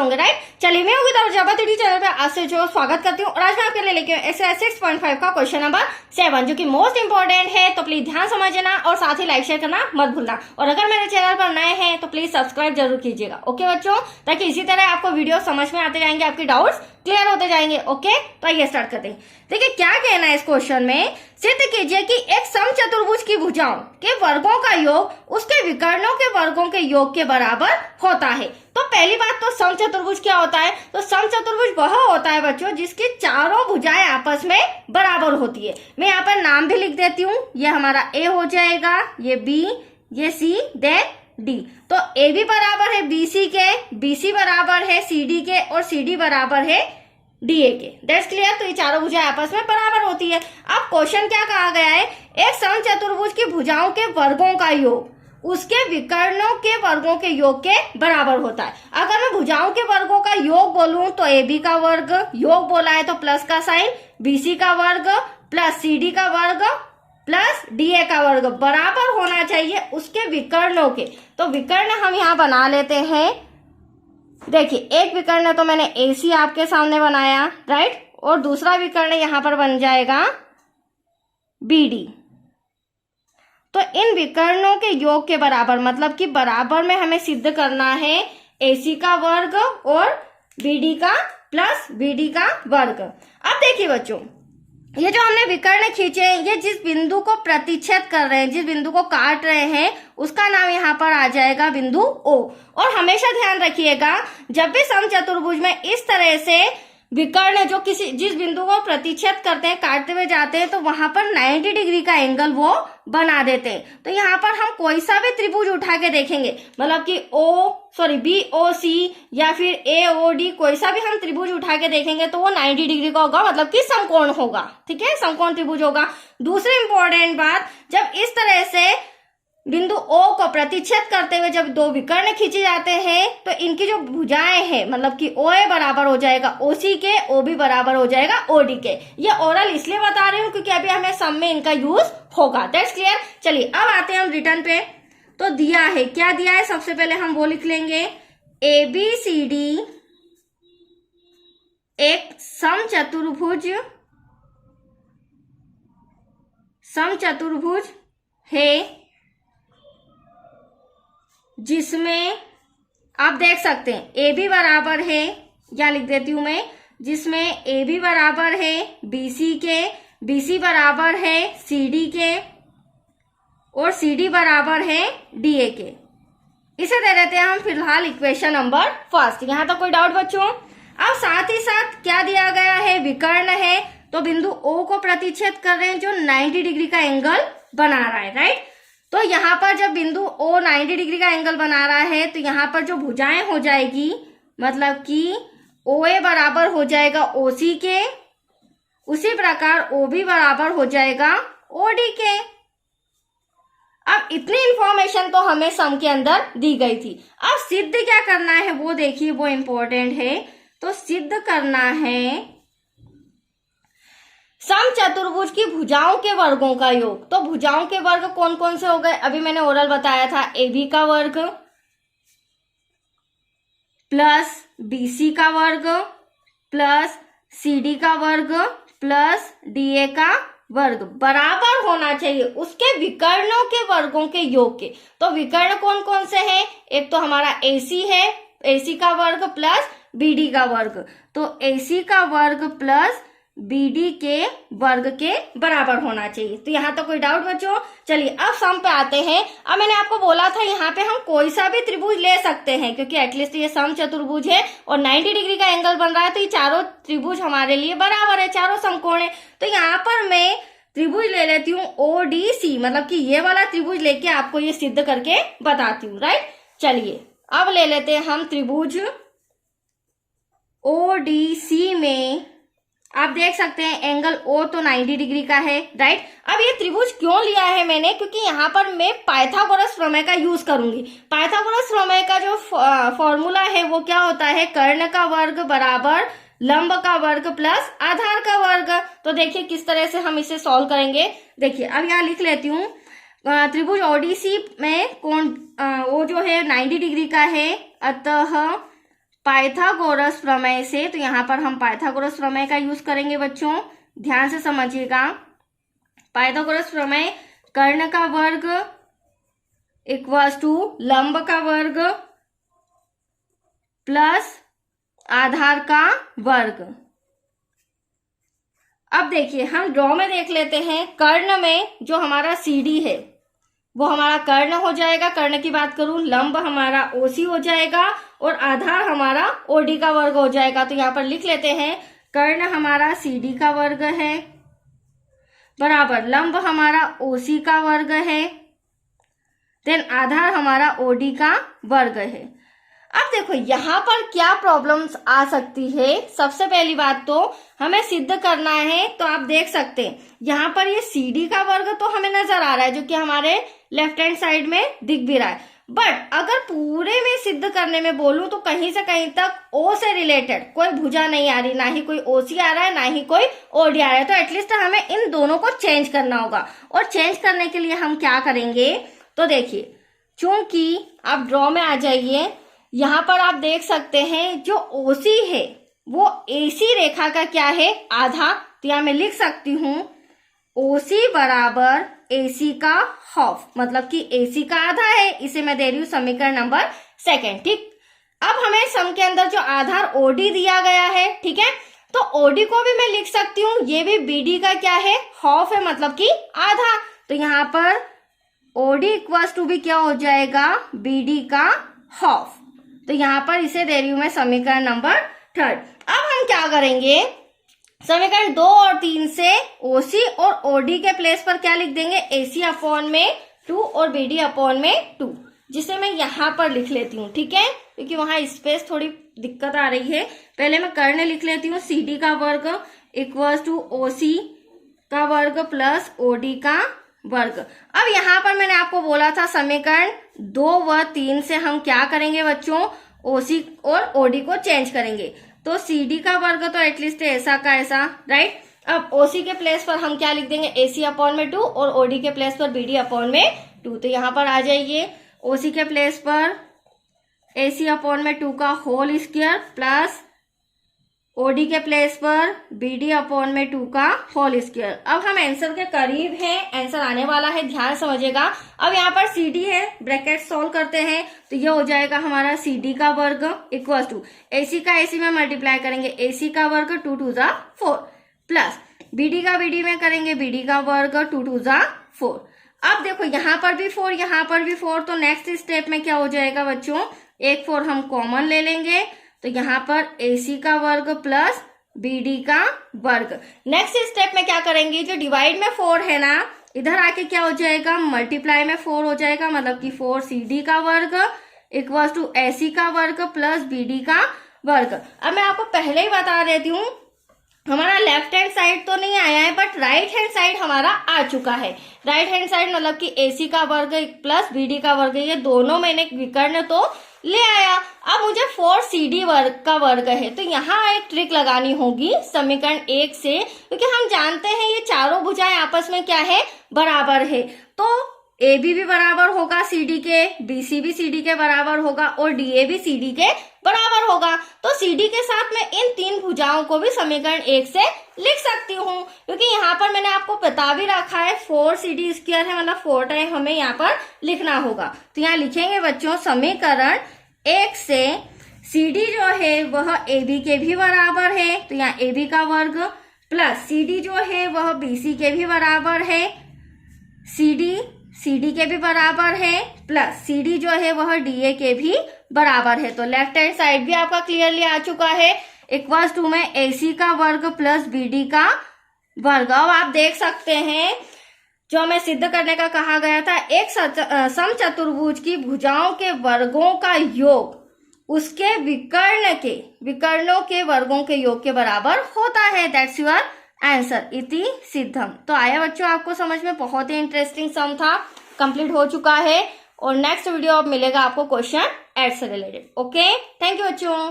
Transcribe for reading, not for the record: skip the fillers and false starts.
होंगे, राइट। चलिए मैं होगी जबरदस्ती चैनल पे आपसे जो स्वागत करती हूँ और आज मैं आपके लिए लेके एक्सरसाइज 6.5 का क्वेश्चन नंबर 7 जो कि मोस्ट इंपॉर्टेंट है, तो प्लीज ध्यान समझना और साथ ही लाइक शेयर करना मत भूलना। और अगर मेरे चैनल पर नए हैं तो प्लीज सब्सक्राइब जरूर कीजिएगा, ओके बच्चों, ताकि इसी तरह आपको वीडियो समझ में आते जाएंगे, आपकी डाउट्स क्लियर होते जाएंगे। ओके, तो आइए स्टार्ट करते हैं। देखिए क्या कहना है इस क्वेश्चन में, सिद्ध कीजिए कि एक समचतुर्भुज की भुजाओं के वर्गों का योग उसके विकर्णों के वर्गों के योग के बराबर होता है। तो पहली बात तो समचतुर्भुज क्या होता है, तो समचतुर्भुज वह होता है बच्चों जिसकी चारों भुजाएं आपस में बराबर होती है। मैं यहाँ पर नाम भी लिख देती हूँ, ये हमारा ए हो जाएगा, ये बी, ये सी, देन डी। तो ए भी बराबर है बीसी के, बीसी बराबर है सीडी के और सीडी बराबर है डीए के। That's clear. तो ये चारों भुजाएं आपस में बराबर होती है। अब क्वेश्चन क्या कहा गया है, एक समचतुर्भुज की भुजाओं के वर्गों का योग उसके विकर्णों के वर्गों के योग के बराबर होता है। अगर मैं भुजाओं के वर्गों का योग बोलूं तो ए बी का वर्ग, योग बोला है तो प्लस का साइन, बीसी का वर्ग प्लस सीडी का वर्ग प्लस डीए का वर्ग बराबर होना चाहिए उसके विकर्णों के। तो विकर्ण हम यहाँ बना लेते हैं। देखिए एक विकर्ण तो मैंने AC आपके सामने बनाया, राइट, और दूसरा विकर्ण यहाँ पर बन जाएगा BD। तो इन विकर्णों के योग के बराबर मतलब कि बराबर में हमें सिद्ध करना है AC का वर्ग और BD का प्लस BD का वर्ग। अब देखिए बच्चों, ये जो हमने विकर्ण खींचे, ये जिस बिंदु को प्रतिच्छेद कर रहे हैं, जिस बिंदु को काट रहे हैं, उसका नाम यहाँ पर आ जाएगा बिंदु O। और हमेशा ध्यान रखिएगा जब भी समचतुर्भुज में इस तरह से विकर्ण जो जिस बिंदु को प्रतिच्छेद करते हैं, काटते हुए जाते हैं, तो वहां पर 90 डिग्री का एंगल वो बना देते हैं। तो यहाँ पर हम कोई सा भी त्रिभुज उठा के देखेंगे, मतलब कि BOC या फिर AOD, कोई सा भी हम त्रिभुज उठा के देखेंगे तो वो 90 डिग्री का होगा, मतलब कि समकोण होगा। ठीक है, समकोण त्रिभुज होगा। दूसरी इंपॉर्टेंट बात, जब इस तरह से बिंदु O को प्रतिच्छेद करते हुए जब दो विकर्ण खींचे जाते हैं तो इनकी जो भुजाएं हैं, मतलब कि OA बराबर हो जाएगा OC के, OB बराबर हो जाएगा OD के। ये ओरल इसलिए बता रही हूँ क्योंकि अभी हमें सम में इनका यूज होगा। That's clear. चलिए अब आते हैं हम रिटर्न पे। तो दिया है, क्या दिया है, सबसे पहले हम वो लिख लेंगे, ABCD एक समचतुर्भुज है जिसमें आप देख सकते हैं AB बराबर है, या लिख देती हूं मैं, जिसमें AB बराबर है BC के, BC बराबर है CD के और CD बराबर है DA के। इसे दे देते हैं हम फिलहाल इक्वेशन नंबर फर्स्ट। यहां तक कोई डाउट बच्चों? अब साथ ही साथ क्या दिया गया है, विकर्ण है, तो बिंदु O को प्रतिच्छेद कर रहे हैं जो 90 डिग्री का एंगल बना रहा है, राइट। तो यहाँ पर जब बिंदु O 90 डिग्री का एंगल बना रहा है तो यहाँ पर जो भुजाएं हो जाएगी, मतलब कि OA बराबर हो जाएगा OC के, उसी प्रकार OB बराबर हो जाएगा OD के। अब इतनी इंफॉर्मेशन तो हमें सम के अंदर दी गई थी। अब सिद्ध क्या करना है वो देखिए, वो इंपॉर्टेंट है। तो सिद्ध करना है समचतुर्भुज की भुजाओं के वर्गों का योग। तो भुजाओं के वर्ग कौन कौन से हो गए, अभी मैंने ओरल बताया था, AB का वर्ग प्लस BC का वर्ग प्लस CD का वर्ग प्लस DA का वर्ग बराबर होना चाहिए उसके विकर्णों के वर्गों के योग के। तो विकर्ण कौन कौन से हैं, एक तो हमारा AC है, AC का वर्ग प्लस BD का वर्ग, तो AC का वर्ग प्लस BD के वर्ग के बराबर होना चाहिए। तो यहाँ तो कोई डाउट बच्चों? चलिए अब सम पे आते हैं। अब मैंने आपको बोला था यहाँ पे हम कोई सा भी त्रिभुज ले सकते हैं क्योंकि एटलीस्ट ये समचतुर्भुज है और 90 डिग्री का एंगल बन रहा है, तो ये चारों त्रिभुज हमारे लिए बराबर है, चारों समकोण है। तो यहाँ पर मैं त्रिभुज ले लेती हूँ ODC, मतलब कि ये वाला त्रिभुज लेके आपको ये सिद्ध करके बताती हूँ, राइट। चलिए अब ले लेते हैं हम त्रिभुज ODC में। आप देख सकते हैं एंगल O तो 90 डिग्री का है, राइट। अब ये त्रिभुज क्यों लिया है मैंने, क्योंकि यहाँ पर मैं पाइथागोरस प्रमेय का यूज करूंगी। पाइथागोरस प्रमेय का जो फॉर्मूला है वो क्या होता है, कर्ण का वर्ग बराबर लंब का वर्ग प्लस आधार का वर्ग। तो देखिए किस तरह से हम इसे सॉल्व करेंगे। देखिए अब यहाँ लिख लेती हूँ, त्रिभुज ODC में कोण O जो है 90 डिग्री का है, अतः पाइथागोरस प्रमेय से, तो यहाँ पर हम पाइथागोरस प्रमेय का यूज करेंगे बच्चों, ध्यान से समझिएगा। पाइथागोरस प्रमेय, कर्ण का वर्ग इक्वल्स टू लंब का वर्ग प्लस आधार का वर्ग। अब देखिए हम ड्रॉ में देख लेते हैं, कर्ण में जो हमारा CD है वो हमारा कर्ण हो जाएगा, कर्ण की बात करूं, लंब हमारा OC हो जाएगा और आधार हमारा OD का वर्ग हो जाएगा। तो यहाँ पर लिख लेते हैं कर्ण हमारा CD का वर्ग है बराबर लंब हमारा OC का वर्ग है, देन आधार हमारा OD का वर्ग है। अब देखो यहाँ पर क्या प्रॉब्लम्स आ सकती है। सबसे पहली बात तो हमें सिद्ध करना है, तो आप देख सकते हैं यहाँ पर ये CD का वर्ग तो हमें नजर आ रहा है, जो कि हमारे लेफ्ट हैंड साइड में दिख भी रहा है। बट अगर पूरे में सिद्ध करने में बोलूं तो कहीं से कहीं तक O से रिलेटेड कोई भुजा नहीं आ रही, ना ही कोई OC आ रहा है, ना ही कोई OD आ रहा है। तो एटलीस्ट हमें इन दोनों को चेंज करना होगा। और चेंज करने के लिए हम क्या करेंगे, तो देखिए चूंकि आप ड्रॉ में आ जाइए, यहाँ पर आप देख सकते हैं जो OC है वो AC रेखा का क्या है, आधा। तो यहाँ मैं लिख सकती हूँ OC बराबर AC का हाफ, मतलब कि AC का आधा है। इसे मैं दे रही हूँ समीकरण नंबर 2, ठीक। अब हमें सम के अंदर जो आधार OD दिया गया है, ठीक है, तो OD को भी मैं लिख सकती हूँ, ये भी BD का क्या है, हाफ है, मतलब कि आधा। तो यहाँ पर OD इक्वल्स टू भी क्या हो जाएगा, BD का हाफ। तो यहाँ पर इसे दे रही हूं मैं समीकरण नंबर 3। अब हम क्या करेंगे, समीकरण 2 और 3 से OC और OD के प्लेस पर क्या लिख देंगे, AC अपॉन में 2 और BD अपॉन में 2, जिसे मैं यहाँ पर लिख लेती हूँ, ठीक है, क्योंकि वहां स्पेस थोड़ी दिक्कत आ रही है। पहले मैं कर्ण लिख लेती हूँ, CD का वर्ग इक्वल्स टू OC का वर्ग प्लस OD का वर्ग। अब यहाँ पर मैंने आपको बोला था समीकरण 2 व 3 से हम क्या करेंगे बच्चों, OC और OD को चेंज करेंगे। तो CD का वर्ग तो एटलीस्ट ऐसा का ऐसा, राइट। अब OC के प्लेस पर हम क्या लिख देंगे, AC अपॉन में 2 और OD के प्लेस पर BD अपॉन में 2। तो यहाँ पर आ जाइए, OC के प्लेस पर AC अपॉन में 2 का होल स्क्वायर प्लस OD के प्लेस पर BD अपॉन में 2 का होल स्क्वायर। अब हम आंसर के करीब हैं, आंसर आने वाला है, ध्यान समझिएगा। अब यहाँ पर CD है, ब्रैकेट सोल्व करते हैं, तो ये हो जाएगा हमारा CD का वर्ग इक्वल टू AC का AC में मल्टीप्लाई करेंगे, AC का वर्ग 2 2 जा 4 प्लस BD का BD में करेंगे, BD का वर्ग 2 2 जा 4। अब देखो यहाँ पर भी 4, यहाँ पर भी 4, तो नेक्स्ट स्टेप में क्या हो जाएगा बच्चों, एक 4 हम कॉमन ले लेंगे, तो यहाँ पर AC का वर्ग प्लस BD का वर्ग। नेक्स्ट स्टेप में क्या करेंगे, जो डिवाइड में 4 है ना, इधर आके क्या हो जाएगा, मल्टीप्लाई में 4 हो जाएगा, मतलब कि 4 CD का वर्ग इक्वल टू AC का वर्ग प्लस BD का वर्ग। अब मैं आपको पहले ही बता देती हूँ, हमारा लेफ्ट हैंड साइड तो नहीं आया है, बट राइट हैंड साइड हमारा आ चुका है। राइट हैंड साइड मतलब कि AC का वर्ग प्लस BD का वर्ग, ये दोनों मैंने विकर्ण तो ले आया। अब मुझे 4 CD वर्ग का वर्ग है, तो यहाँ एक ट्रिक लगानी होगी समीकरण 1 से, क्योंकि हम जानते हैं ये चारों भुजाएं आपस में क्या है, बराबर है। तो AB भी बराबर होगा CD के, BC भी CD के बराबर होगा और DA भी CD के बराबर होगा। तो CD के साथ मैं इन 3 भुजाओं को भी समीकरण 1 से लिख सकती हूँ, क्योंकि यहाँ पर मैंने आपको बता भी रखा है 4 CD स्क्वायर है, मतलब 4 टाइम हमें यहाँ पर लिखना होगा। तो यहाँ लिखेंगे बच्चों समीकरण 1 से CD जो है वह AB के भी बराबर है, तो यहाँ AB का वर्ग प्लस CD जो है वह BC के भी बराबर है, CD के भी बराबर है, प्लस CD जो है वह DA के भी बराबर है। तो लेफ्ट हैंड साइड भी आपका क्लियरली आ चुका है, इक्वल्स टू में AC का वर्ग प्लस BD का वर्ग। अब आप देख सकते हैं जो हमें सिद्ध करने का कहा गया था, एक समचतुर्भुज की भुजाओं के वर्गों का योग उसके विकर्णों के वर्गों के योग के बराबर होता है। दैट्स योर आंसर, इति सिद्धम। तो आया बच्चों आपको समझ में, बहुत ही इंटरेस्टिंग सम था, कंप्लीट हो चुका है। और नेक्स्ट वीडियो अब मिलेगा आपको क्वेश्चन 8 से रिलेटेड। ओके, थैंक यू बच्चों।